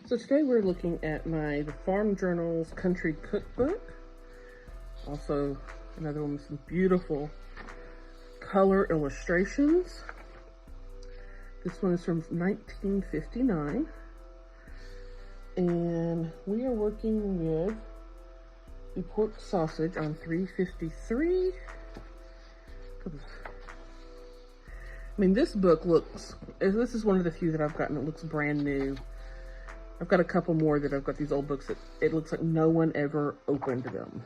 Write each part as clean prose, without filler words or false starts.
So today we're looking at the Farm Journal's Country Cookbook. Also another one with some beautiful color illustrations. This one is from 1959. And we are working with the pork sausage on 353. I mean, this book this is one of the few that I've gotten that looks brand new. I've got a couple more that I've got these old books that it looks like no one ever opened them.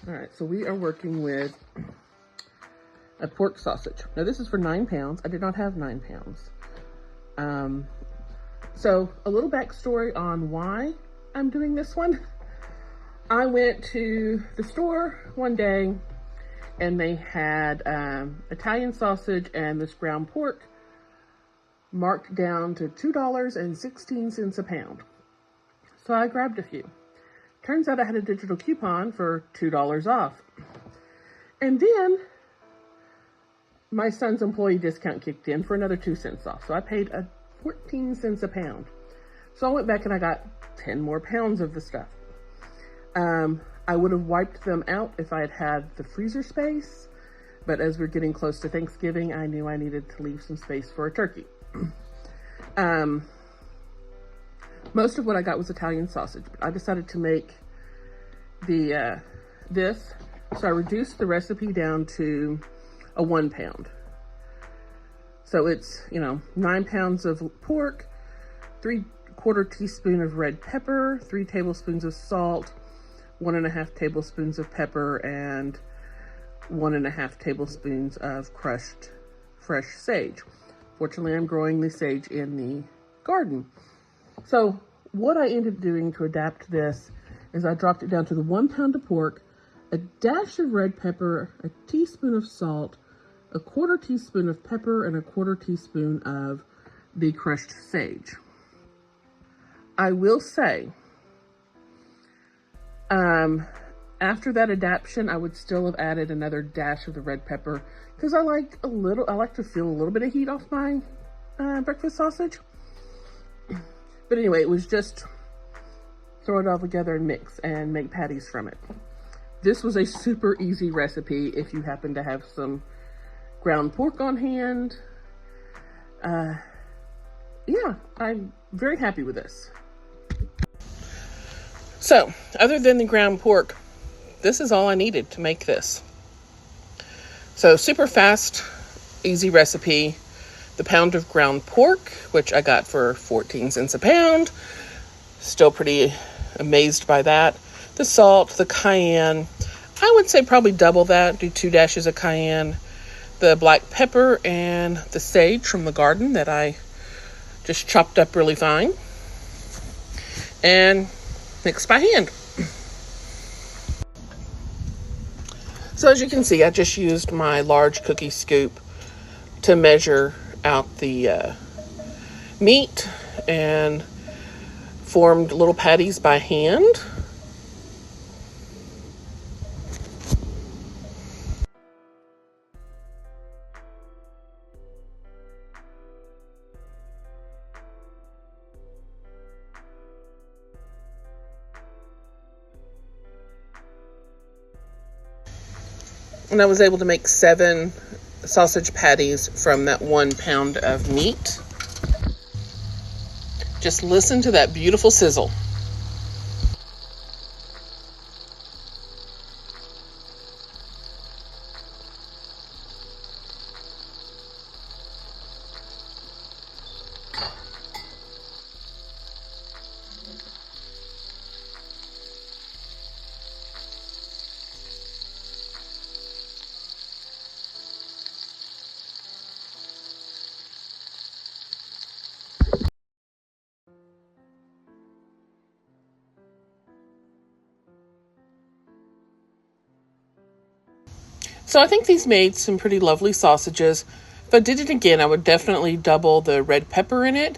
All right, so we are working with a pork sausage. Now this is for 9 pounds. I did not have 9 pounds. So a little backstory on why I'm doing this one. I went to the store one day and they had Italian sausage and this ground pork marked down to $2.16 a pound. So I grabbed a few. Turns out I had a digital coupon for $2 off. And then my son's employee discount kicked in for another 2 cents off. So I paid 14 cents a pound. So I went back and I got 10 more pounds of the stuff. I would have wiped them out if I had had the freezer space, but as we're getting close to Thanksgiving, I knew I needed to leave some space for a turkey. Most of what I got was Italian sausage, but I decided to make this, so I reduced the recipe down to a 1 pound. So it's, 9 pounds of pork, 3/4 teaspoon of red pepper, 3 tablespoons of salt, 1.5 tablespoons of pepper, and 1.5 tablespoons of crushed fresh sage. Fortunately, I'm growing the sage in the garden. So what I ended up doing to adapt this is I dropped it down to the 1 pound of pork, a dash of red pepper, a teaspoon of salt, 1/4 teaspoon of pepper, and 1/4 teaspoon of the crushed sage. I will say, after that adaptation, I would still have added another dash of the red pepper because I like to feel a little bit of heat off my breakfast sausage. But anyway, it was just throw it all together and mix and make patties from it. This was a super easy recipe if you happen to have some ground pork on hand. Yeah, I'm very happy with this. So, other than the ground pork, this is all I needed to make this. So, super fast, easy recipe. The pound of ground pork, which I got for 14 cents a pound. Still pretty amazed by that. The salt, the cayenne, I would say probably double that, do 2 dashes of cayenne. The black pepper and the sage from the garden that I just chopped up really fine. And mixed by hand. So as you can see, I just used my large cookie scoop to measure out the meat and formed little patties by hand. And I was able to make 7 sausage patties from that 1 pound of meat. Just listen to that beautiful sizzle. So I think these made some pretty lovely sausages. If I did it again, I would definitely double the red pepper in it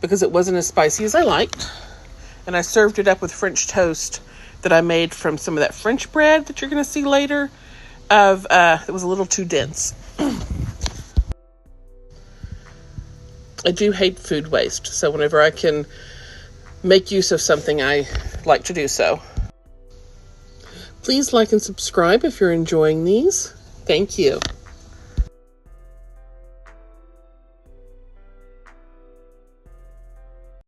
because it wasn't as spicy as I liked. And I served it up with French toast that I made from some of that French bread that you're going to see later. It was a little too dense. I do hate food waste, so whenever I can make use of something, I like to do so. Please like and subscribe if you're enjoying these. Thank you.